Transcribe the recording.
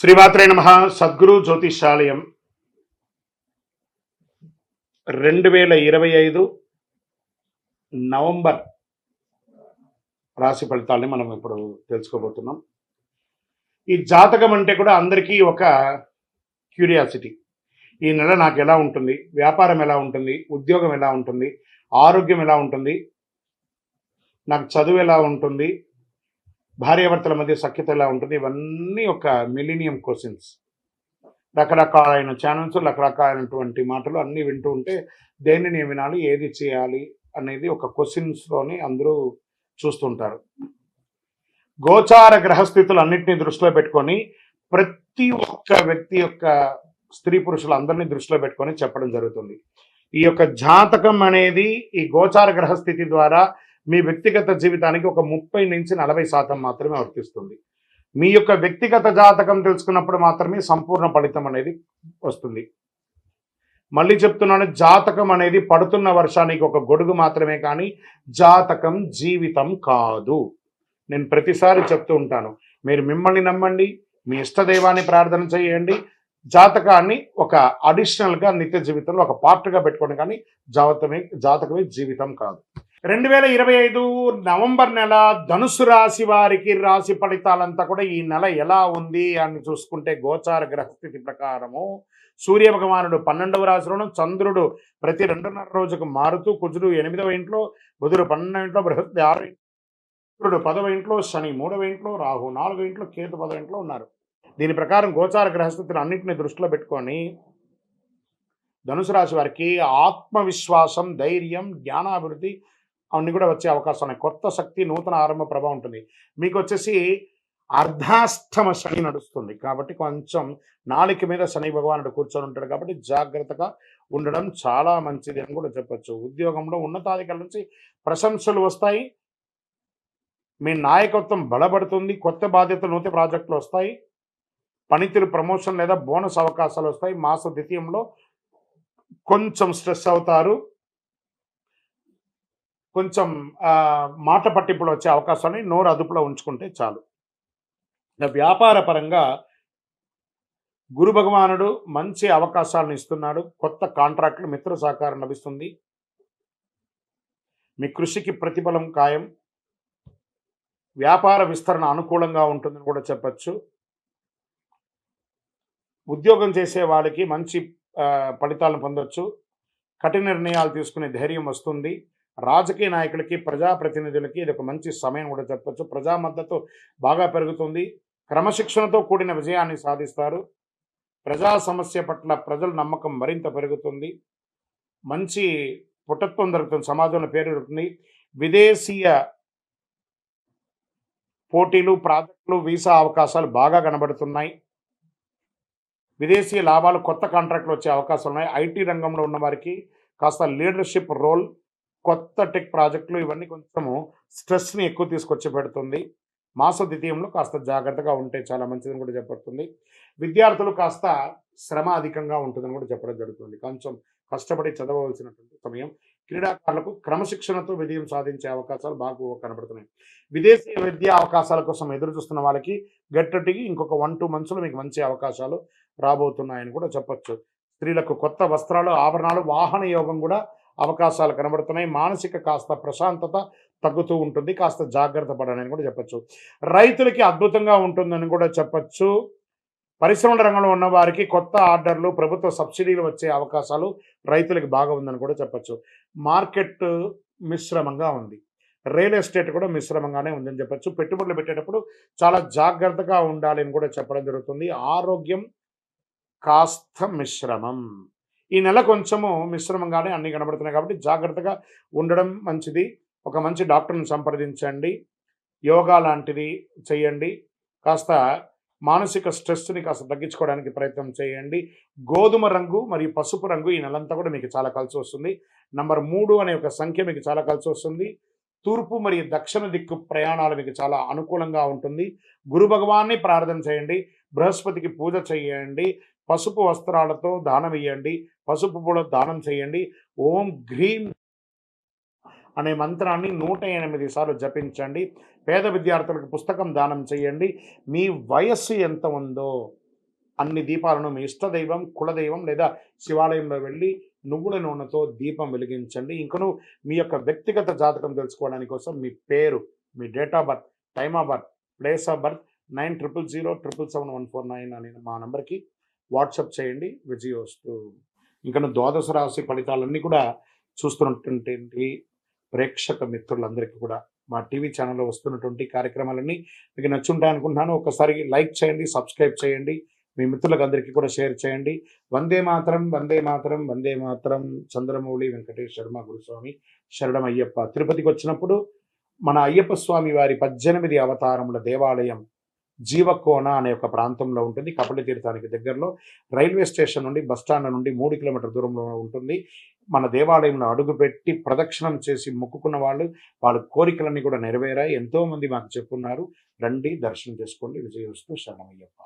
శ్రీమాత్రే నమః. సద్గురు జ్యోతిషాలయం 2025 నవంబర్ రాశి ఫలితాలని మనం ఇప్పుడు తెలుసుకోబోతున్నాం. ఈ జాతకం అంటే కూడా అందరికీ ఒక క్యూరియాసిటీ. ఈ నెల నాకు ఎలా ఉంటుంది, వ్యాపారం ఎలా ఉంటుంది, ఉద్యోగం ఎలా ఉంటుంది, ఆరోగ్యం ఎలా ఉంటుంది, నాకు చదువు ఎలా ఉంటుంది, భార్యాభర్తల మధ్య సఖ్యత ఎలా ఉంటుంది, ఇవన్నీ ఒక మిలీనియం క్వశ్చన్స్. రకరకాలైన ఛానల్స్, రకరకాలైనటువంటి మాటలు అన్నీ వింటూ ఉంటే దేన్ని నేను వినాలి, ఏది చేయాలి అనేది ఒక క్వశ్చన్స్లోని అందరూ చూస్తుంటారు. గోచార గ్రహస్థితులు అన్నింటినీ దృష్టిలో పెట్టుకొని ప్రతి ఒక్క వ్యక్తి యొక్క స్త్రీ పురుషులు అందరినీ దృష్టిలో పెట్టుకొని చెప్పడం జరుగుతుంది. ఈ యొక్క జాతకం అనేది ఈ గోచార గ్రహస్థితి ద్వారా మీ వ్యక్తిగత జీవితానికి ఒక 30 నుంచి 40% మాత్రమే వర్తిస్తుంది. మీ యొక్క వ్యక్తిగత జాతకం తెలుసుకున్నప్పుడు మాత్రమే సంపూర్ణ ఫలితం అనేది వస్తుంది. మళ్ళీ చెప్తున్నాను, జాతకం అనేది పడుతున్న వర్షానికి ఒక గొడుగు మాత్రమే, కానీ జాతకం జీవితం కాదు. నేను ప్రతిసారి చెప్తూ ఉంటాను, మీరు మిమ్మల్ని నమ్మండి, మీ ఇష్టదైవాన్ని ప్రార్థన చేయండి, జాతకాన్ని ఒక అడిషనల్గా నిత్య జీవితంలో ఒక పార్ట్గా పెట్టుకోండి, కానీ జాతకమే జీవితం కాదు. 2025 నవంబర్ నెల ధనుసు రాశి వారికి రాశి ఫలితాలంతా కూడా ఈ నెల ఎలా ఉంది అని చూసుకుంటే, గోచార గ్రహస్థితి ప్రకారము సూర్య భగవానుడు 12వ రాశిలోను, చంద్రుడు ప్రతి 2.5 రోజుకు మారుతూ, కుజుడు 8వ ఇంట్లో, బుధుడు 12వ ఇంట్లో, బృహస్పతి 6వ ఇంట్లో, శుక్రుడు 10వ ఇంట్లో, శని 3వ ఇంట్లో, రాహు 4వ ఇంట్లో, కేతు 10వ ఇంట్లో ఉన్నారు. దీని ప్రకారం గోచార గ్రహస్థితులు అన్నింటినీ దృష్టిలో పెట్టుకొని ధనుసు రాశి వారికి ఆత్మవిశ్వాసం, ధైర్యం, జ్ఞానాభివృద్ధి అవన్నీ కూడా వచ్చే అవకాశం ఉన్నాయి. కొత్త శక్తి, నూతన ఆరంభ ప్రభావం ఉంటుంది. మీకు వచ్చేసి అర్ధాష్టమ శని నడుస్తుంది కాబట్టి కొంచెం నాలుక మీద శని భగవానుడు కూర్చొని ఉంటాడు కాబట్టి జాగ్రత్తగా ఉండడం చాలా మంచిది అని కూడా చెప్పచ్చు. ఉద్యోగంలో ఉన్నతాధికారుల నుంచి ప్రశంసలు వస్తాయి, మీ నాయకత్వం బలపడుతుంది, కొత్త బాధ్యతలు, నూతన ప్రాజెక్టులు వస్తాయి, పనితీరు ప్రమోషన్ లేదా బోనస్ అవకాశాలు వస్తాయి. మాస ద్వితీయంలో కొంచెం స్ట్రెస్ అవుతారు, కొంచెం మాట పట్టింపులు వచ్చే అవకాశాన్ని నోరు అదుపులో ఉంచుకుంటే చాలు. వ్యాపార పరంగా గురు భగవానుడు మంచి అవకాశాలను ఇస్తున్నాడు. కొత్త కాంట్రాక్టులు, మిత్ర సహకారం లభిస్తుంది. మీ కృషికి ప్రతిఫలం ఖాయం. వ్యాపార విస్తరణ అనుకూలంగా ఉంటుందని కూడా చెప్పచ్చు. ఉద్యోగం చేసే వాళ్ళకి మంచి ఫలితాలను పొందొచ్చు. కఠిన నిర్ణయాలు తీసుకునే ధైర్యం వస్తుంది. రాజకీయ నాయకులకి, ప్రజాప్రతినిధులకి ఇది ఒక మంచి సమయం కూడా చెప్పచ్చు. ప్రజా మద్దతు బాగా పెరుగుతుంది. క్రమశిక్షణతో కూడిన విజయాన్ని సాధిస్తారు. ప్రజా సమస్య పట్ల ప్రజల నమ్మకం మరింత పెరుగుతుంది. మంచి పుటత్వం దొరుకుతుంది, సమాజంలో పేరు దొరుకుతుంది. విదేశీయ పోటీలు, ప్రాజెక్టులు, వీసా అవకాశాలు బాగా కనబడుతున్నాయి. విదేశీ లాభాలు, కొత్త కాంట్రాక్టులు వచ్చే అవకాశాలు ఉన్నాయి. ఐటీ రంగంలో ఉన్న వారికి కాస్త లీడర్షిప్ రోల్, కొత్త టెక్ ప్రాజెక్టులు, ఇవన్నీ కొంచెము స్ట్రెస్ని ఎక్కువ తీసుకొచ్చి పెడుతుంది. మాస ద్వితీయంలో కాస్త జాగ్రత్తగా ఉంటే చాలా మంచిదని కూడా చెప్పబడుతుంది. విద్యార్థులు కాస్త శ్రమ అధికంగా ఉంటుందని కూడా చెప్పడం జరుగుతుంది. కొంచెం కష్టపడి చదవవలసినటువంటి సమయం. క్రీడాకారులకు క్రమశిక్షణతో విజయం సాధించే అవకాశాలు బాగా కనబడుతున్నాయి. విదేశీ విద్యా అవకాశాల కోసం ఎదురు చూస్తున్న వాళ్ళకి గట్టికి ఇంకొక 1-2 మంత్స్లో మీకు మంచి అవకాశాలు రాబోతున్నాయని కూడా చెప్పచ్చు. స్త్రీలకు కొత్త వస్త్రాలు, ఆభరణాలు, వాహన యోగం కూడా అవకాశాలు కనబడుతున్నాయి. మానసిక కాస్త ప్రశాంతత తగ్గుతూ ఉంటుంది, కాస్త జాగ్రత్త పడాలని కూడా చెప్పచ్చు. రైతులకి అద్భుతంగా ఉంటుందని కూడా చెప్పచ్చు. పరిశ్రమల రంగంలో ఉన్న వారికి కొత్త ఆర్డర్లు, ప్రభుత్వ సబ్సిడీలు వచ్చే అవకాశాలు రైతులకి బాగా ఉందని కూడా చెప్పచ్చు. మార్కెట్ మిశ్రమంగా ఉంది. రియల్ ఎస్టేట్ కూడా మిశ్రమంగానే ఉందని చెప్పచ్చు. పెట్టుబడులు పెట్టేటప్పుడు చాలా జాగ్రత్తగా ఉండాలి అని కూడా చెప్పడం జరుగుతుంది. ఆరోగ్యం కాస్త మిశ్రమం. ఈ నెల కొంచెము మిశ్రమంగానే అన్ని కనబడుతున్నాయి కాబట్టి జాగ్రత్తగా ఉండడం మంచిది. ఒక మంచి డాక్టర్ని సంప్రదించండి, యోగా లాంటిది చేయండి, కాస్త మానసిక స్ట్రెస్ని కాస్త తగ్గించుకోవడానికి ప్రయత్నం చేయండి. గోధుమ రంగు మరియు పసుపు రంగు ఈ నెలంతా కూడా మీకు చాలా కలిసి వస్తుంది. నంబర్ 3 అనే ఒక సంఖ్య మీకు చాలా కలిసి వస్తుంది. తూర్పు మరియు దక్షిణ దిక్కు ప్రయాణాలు మీకు చాలా అనుకూలంగా ఉంటుంది. గురు భగవాన్ని ప్రార్థన చేయండి, బృహస్పతికి పూజ చేయండి, పసుపు వస్త్రాలతో దానం ఇవ్వండి, పసుపు పూల దానం చేయండి. ఓం గ్రీం అనే మంత్రాన్ని 108 సార్లు జపించండి. పేద విద్యార్థులకు పుస్తకం దానం చేయండి. మీ వయస్సు ఎంత ఉందో అన్ని దీపాలను మీ ఇష్టదైవం, కులదైవం లేదా శివాలయంలో వెళ్ళి నువ్వుల నూనెతో దీపం వెలిగించండి. ఇంకను మీ యొక్క వ్యక్తిగత జాతకం తెలుసుకోవడానికి కోసం మీ పేరు, మీ date of birth, time of birth, place of birth 900007771149 అనే మా నంబర్కి వాట్సాప్ చేయండి. విజయోస్తు. ఇంకను ద్వాదశ రాశి ఫలితాలన్నీ కూడా చూస్తున్నటువంటి ప్రేక్షక మిత్రులందరికీ కూడా మా టీవీ ఛానల్లో వస్తున్నటువంటి కార్యక్రమాలన్నీ మీకు నచ్చుంటాయి అనుకుంటున్నాను. ఒకసారి లైక్ చేయండి, సబ్స్క్రైబ్ చేయండి, మీ మిత్రులకు అందరికీ కూడా షేర్ చేయండి. వందే మాతరం, వందే మాతరం, వందే మాతరం. చంద్రమౌళి వెంకటేష్ శర్మ గురుస్వామి శరణం అయ్యప్ప. తిరుపతికి వచ్చినప్పుడు మన అయ్యప్ప స్వామి వారి 18 అవతారముల దేవాలయం జీవకోన అనే ఒక ప్రాంతంలో ఉంటుంది. కపిల తీర్థానికి దగ్గరలో రైల్వే స్టేషన్ నుండి బస్టాండ్ నుండి 3 కిలోమీటర్ దూరంలో ఉంటుంది. మన దేవాలయంలో అడుగుపెట్టి ప్రదక్షిణం చేసి మొక్కుకున్న వాళ్ళ కోరికలన్నీ కూడా నెరవేరాయి. ఎంతోమంది మాకు చెప్పున్నారు. రండి, దర్శనం చేసుకోండి. విజయోస్తు. శరణమయ్యప్ప.